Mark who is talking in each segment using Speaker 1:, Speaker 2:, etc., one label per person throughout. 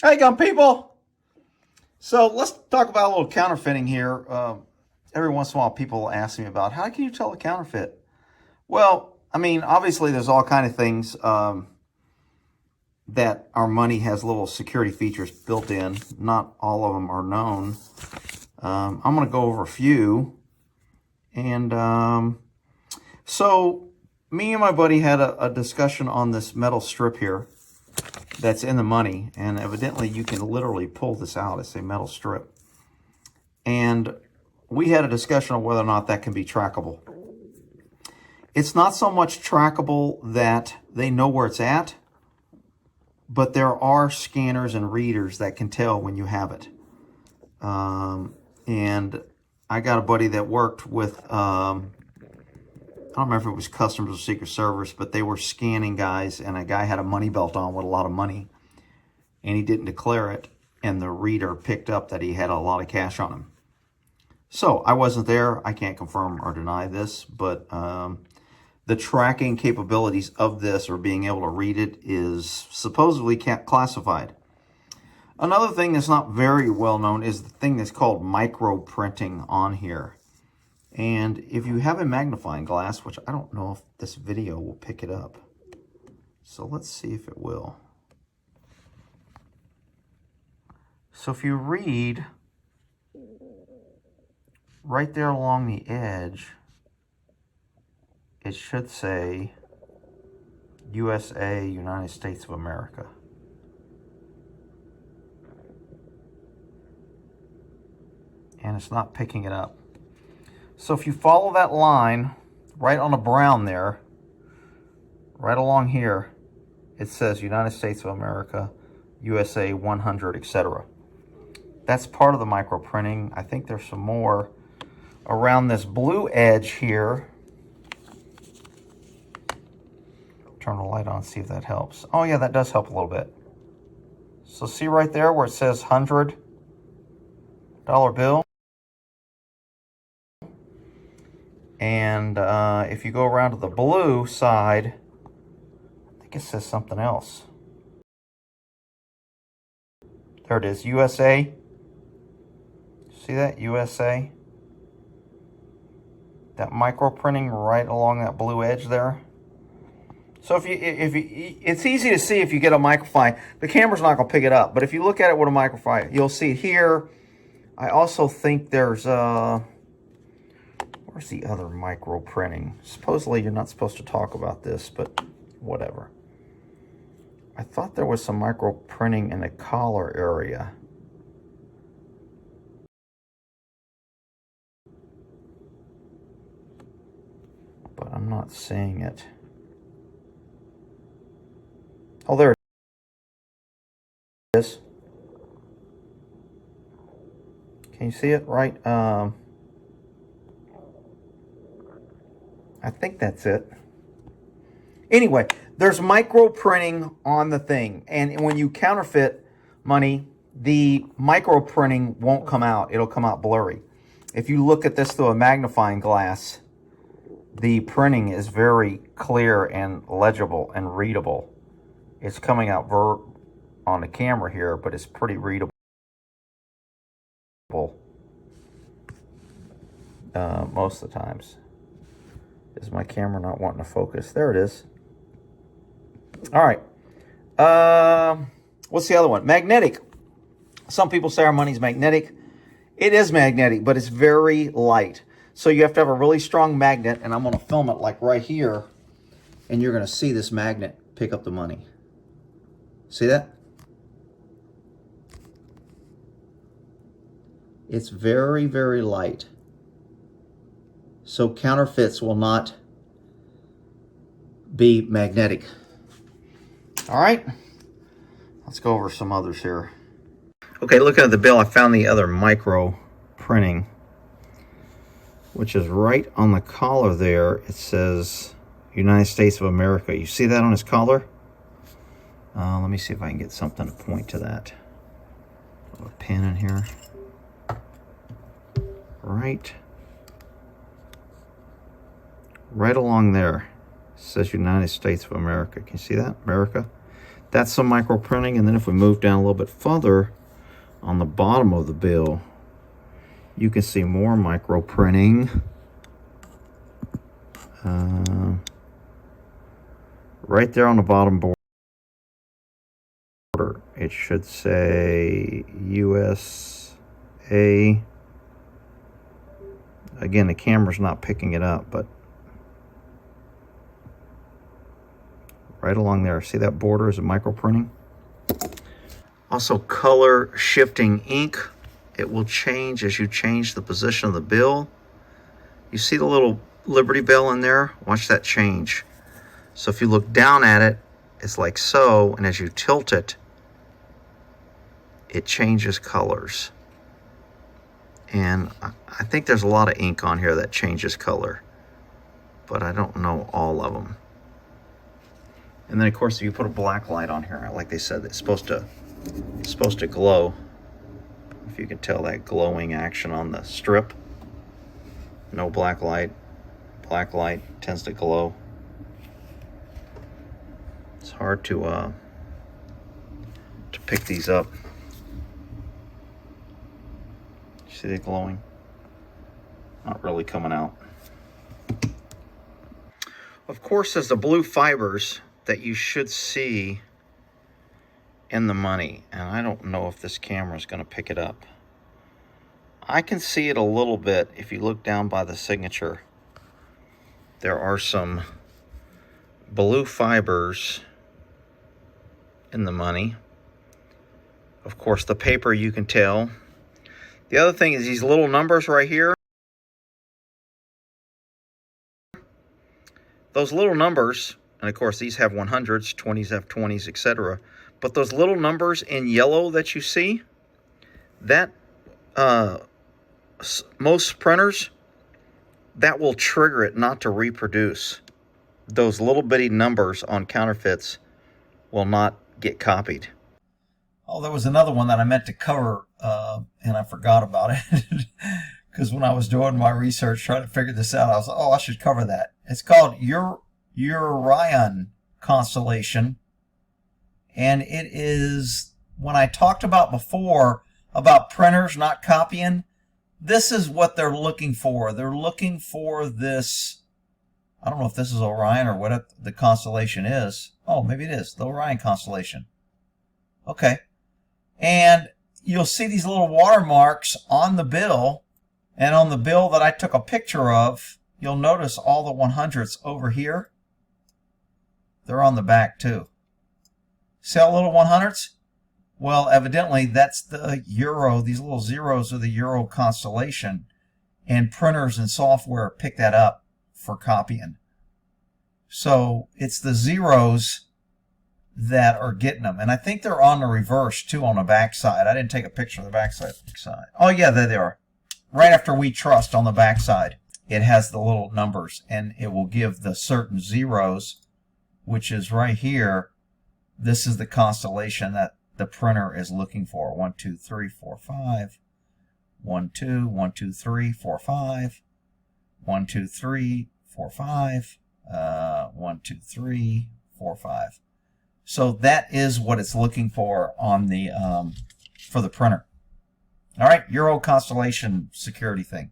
Speaker 1: Hey, gun people. So let's talk about a little counterfeiting here. Every once in a while, people ask me about how can you tell a counterfeit? Well, I mean, obviously, there's all kind of things that our money has little security features built in. Not all of them are known. I'm going to go over a few. And so me and my buddy had a discussion on this metal strip here that's in the money, and evidently you can literally pull this out. It's a metal strip, and we had a discussion on whether or not that can be trackable. It's not so much trackable that they know where it's at, but there are scanners and readers that can tell when you have it. And I got a buddy that worked with I don't remember if it was Customs or Secret Service, but they were scanning guys, and a guy had a money belt on with a lot of money, and he didn't declare it, and the reader picked up that he had a lot of cash on him. So I wasn't there. I can't confirm or deny this, but the tracking capabilities of this, or being able to read it, is supposedly classified. Another thing that's not very well known is the thing that's called microprinting on here. And if you have a magnifying glass, which I don't know if this video will pick it up. So let's see if it will. So if you read right there along the edge, it should say USA, United States of America. And it's not picking it up. So if you follow that line right on the brown there, right along here, it says United States of America, USA 100, etc. That's part of the microprinting. I think there's some more around this blue edge here. Turn the light on, see if that helps. Oh yeah, that does help a little bit. So see right there where it says $100 bill? And if you go around to the blue side, I think it says something else. There it is, USA. See that, USA? That microprinting right along that blue edge there. So if you, it's easy to see if you get a microphone. The camera's not going to pick it up, but if you look at it with a microphone, you'll see it here. I also think there's where's the other microprinting? Supposedly you're not supposed to talk about this, but whatever. I thought there was some microprinting in the collar area. But I'm not seeing it. Oh, there it is. Can you see it right? I think that's it. Anyway, there's microprinting on the thing. And when you counterfeit money, the microprinting won't come out. It'll come out blurry. If you look at this through a magnifying glass, the printing is very clear and legible and readable. It's coming out on the camera here, but it's pretty readable most of the times. Is my camera not wanting to focus? There it is. All right. What's the other one? Magnetic. Some people say our money's magnetic. It is magnetic, but it's very light. So you have to have a really strong magnet, and I'm going to film it like right here, and you're going to see this magnet pick up the money. See that? It's very, very light. So counterfeits will not be magnetic. All right, let's go over some others here. Okay, looking at the bill, I found the other micro printing, which is right on the collar there. It says United States of America. You see that on his collar? Let me see if I can get something to point to that. A pen in here. Right along there. It says United States of America. Can you see that? America. That's some microprinting. And then if we move down a little bit further, on the bottom of the bill, you can see more microprinting. Right there on the bottom border, it should say USA. Again, the camera's not picking it up, but right along there, see that border is a microprinting? Also, color shifting ink. It will change as you change the position of the bill. You see the little Liberty Bell in there? Watch that change. So if you look down at it, it's like so, and as you tilt it, it changes colors. And I think there's a lot of ink on here that changes color, but I don't know all of them. And then of course, if you put a black light on here, like they said, it's supposed to glow. If you can tell that glowing action on the strip. No black light. Black light tends to glow. It's hard to pick these up. See they glowing? Not really coming out. Of course, there's the blue fibers that you should see in the money, and I don't know if this camera is going to pick it up. I can see it a little bit if you look down by the signature. There are some blue fibers in the money. Of course, the paper you can tell. The other thing is these little numbers right here. Those little numbers, and of course these have 100s, 20s have 20s, etc. But those little numbers in yellow that you see, that most printers, that will trigger it not to reproduce. Those little bitty numbers on counterfeits will not get copied. Oh, there was another one that I meant to cover, and I forgot about it. Because when I was doing my research, trying to figure this out, I was like, oh, I should cover that. It's called Orion constellation. And it is, when I talked about before, about printers not copying, this is what they're looking for. They're looking for this, I don't know if this is Orion or what the constellation is. Oh, maybe it is, the Orion constellation. Okay. And you'll see these little watermarks on the bill, and on the bill that I took a picture of, you'll notice all the 100s over here. They're on the back too. See all the little 100s? Well, evidently that's the Euro. These little zeros are the Euro constellation, and printers and software pick that up for copying. So it's the zeros that are getting them. And I think they're on the reverse too on the back side. I didn't take a picture of the back side. Oh yeah, there they are. Right after We Trust on the back side, it has the little numbers, and it will give the certain zeros, which is right here. This is the constellation that the printer is looking for. 1, 2, 3, 4, 5. 1, 2, 1, 2, 3, 4, 5. 1, 2, 3, 4, 5. 1, 2, 3, 4, 5. So that is what it's looking for on the for the printer. All right, Euro constellation security thing.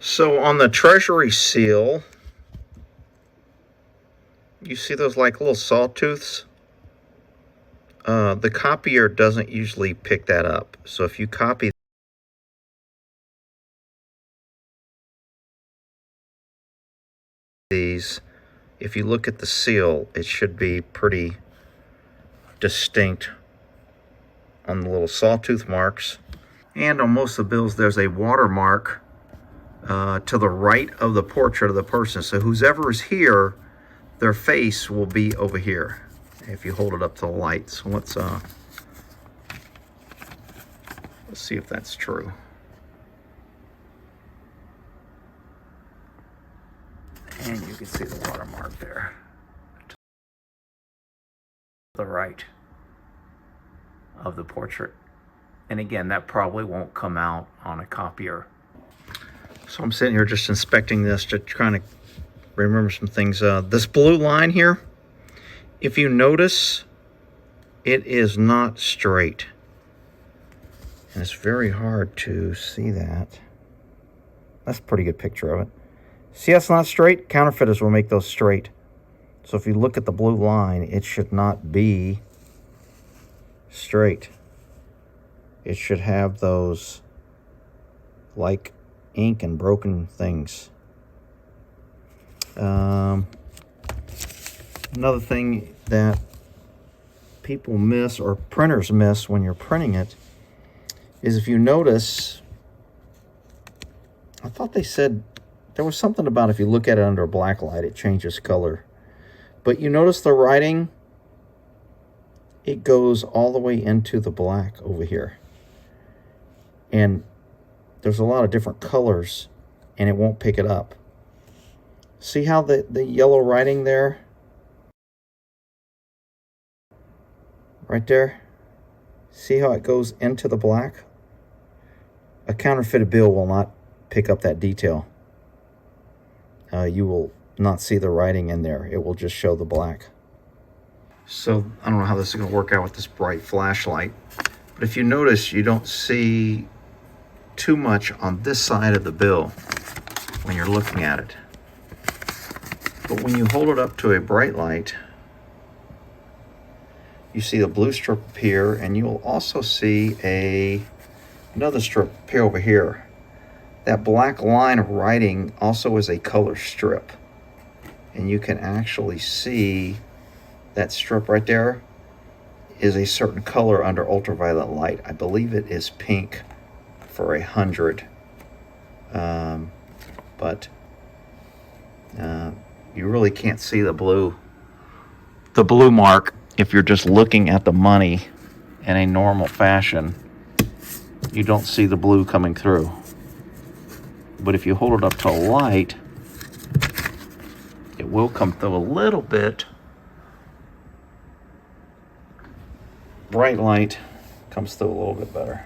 Speaker 1: So on the Treasury seal, you see those like little sawtooths? The copier doesn't usually pick that up. So if you copy these, if you look at the seal, it should be pretty distinct on the little sawtooth marks. And on most of the bills, there's a watermark to the right of the portrait of the person. So whoever is here, their face will be over here if you hold it up to the light. So let's see if that's true. And you can see the watermark there to the right of the portrait. And again, that probably won't come out on a copier. So I'm sitting here just inspecting this, just trying to remember some things. This blue line here, if you notice it is not straight. And it's very hard to see that. That's a pretty good picture of it. See, that's not straight? Counterfeiters will make those straight. So if you look at the blue line, it should not be straight. It should have those like ink and broken things. Another thing that people miss, or printers miss when you're printing it, is if you notice, I thought they said there was something about if you look at it under a black light, it changes color. But you notice the writing, it goes all the way into the black over here. And there's a lot of different colors, and it won't pick it up. See how the yellow writing there? Right there? See how it goes into the black? A counterfeited bill will not pick up that detail. You will not see the writing in there. It will just show the black. So I don't know how this is going to work out with this bright flashlight, but if you notice, you don't see too much on this side of the bill when you're looking at it. But when you hold it up to a bright light, you see the blue strip appear, and you'll also see another strip appear over here. That black line of writing also is a color strip, and you can actually see that strip right there is a certain color under ultraviolet light. I believe it is pink for 100, but you really can't see the blue mark if you're just looking at the money in a normal fashion. You don't see the blue coming through. But if you hold it up to a light, it will come through a little bit. Bright light comes through a little bit better.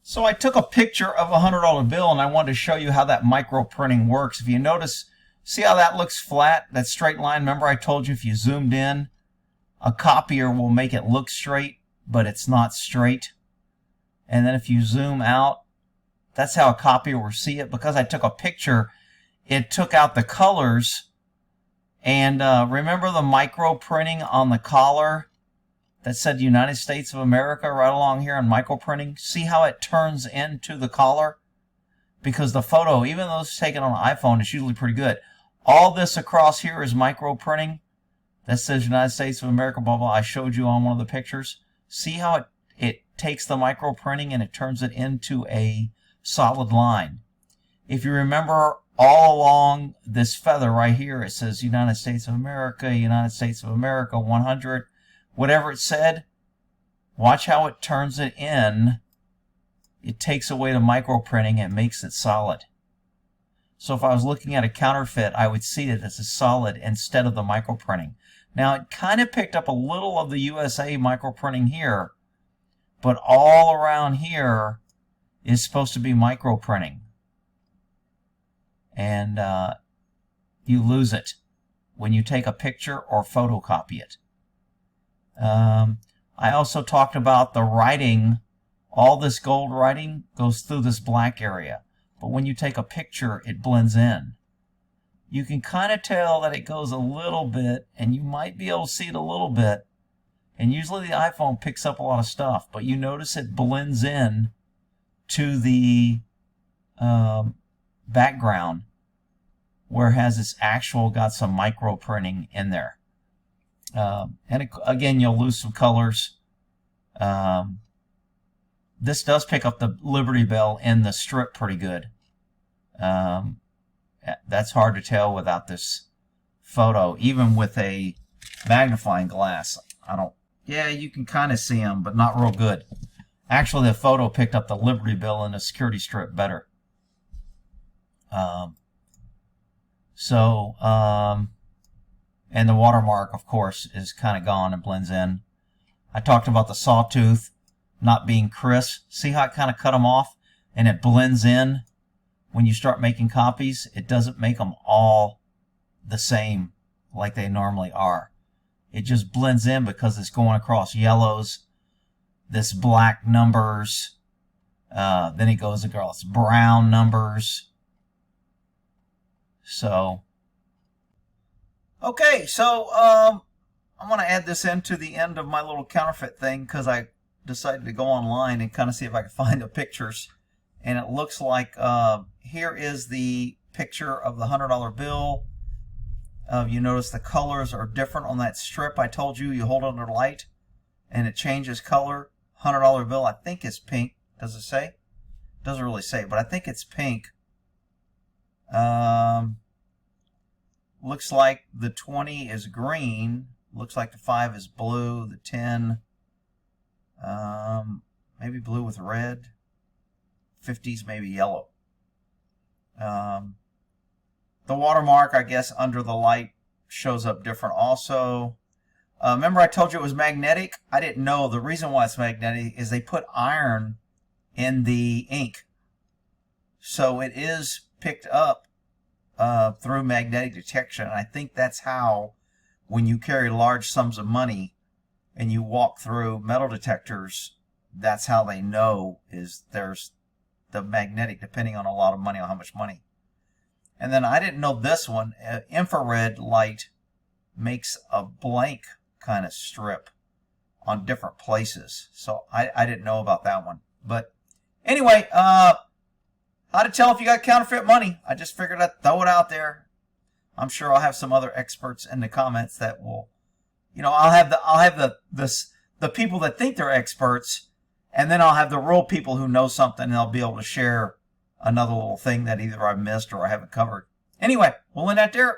Speaker 1: So I took a picture of a $100 bill, and I wanted to show you how that micro printing works. If you notice, see how that looks flat, that straight line? Remember I told you if you zoomed in, a copier will make it look straight, but it's not straight. And then if you zoom out, that's how a copier will see it. Because I took a picture, it took out the colors. And remember the micro printing on the collar that said United States of America right along here on micro printing? See how it turns into the collar? Because the photo, even though it's taken on an iPhone, it's usually pretty good. All this across here is micro printing that says United States of America, blah, blah. I showed you on one of the pictures. See how it takes the micro printing and it turns it into a solid line. If you remember, all along this feather right here, it says United States of America, United States of America, 100, whatever it said. Watch how it turns it in. It takes away the micro printing and makes it solid. So if I was looking at a counterfeit, I would see that this is solid instead of the micro printing. Now it kind of picked up a little of the USA micro printing here, but all around here is supposed to be micro printing. And you lose it when you take a picture or photocopy it. I also talked about the writing. All this gold writing goes through this black area. But when you take a picture, it blends in. You can kind of tell that it goes a little bit, and you might be able to see it a little bit. And usually the iPhone picks up a lot of stuff, but you notice it blends in to the background, whereas it's actual got some micro printing in there. Again, you'll lose some colors. This does pick up the Liberty Bell in the strip pretty good. That's hard to tell without this photo, even with a magnifying glass. Yeah, you can kind of see them, but not real good. Actually, the photo picked up the Liberty Bell in the security strip better. And the watermark, of course, is kind of gone and blends in. I talked about the sawtooth not being crisp. See how I kind of cut them off and it blends in when you start making copies? It doesn't make them all the same like they normally are. It just blends in because it's going across yellows, this black numbers, then it goes across brown numbers. So, okay, so I'm going to add this into the end of my little counterfeit thing because I decided to go online and kind of see if I could find the pictures. And it looks like here is the picture of the $100 bill. You notice the colors are different on that strip. I told you, you hold it under light and it changes color. $100 bill, I think is pink. Does it say? Doesn't really say, but I think it's pink. Looks like the 20 is green. Looks like the 5 is blue. The 10, maybe blue with red. 50's maybe yellow. The watermark, I guess, under the light shows up different also. Remember I told you it was magnetic? I didn't know. The reason why it's magnetic is they put iron in the ink. So it is picked up through magnetic detection. And I think that's how, when you carry large sums of money and you walk through metal detectors, that's how they know is there's the magnetic, depending on a lot of money, on how much money. And then I didn't know this one. Infrared light makes a blank kind of strip on different places. So I didn't know about that one. But anyway, how to tell if you got counterfeit money. I just figured I'd throw it out there. I'm sure I'll have some other experts in the comments that will, you know, I'll have the people that think they're experts, and then I'll have the real people who know something, and they'll be able to share another little thing that either I missed or I haven't covered. Anyway, we'll end that there.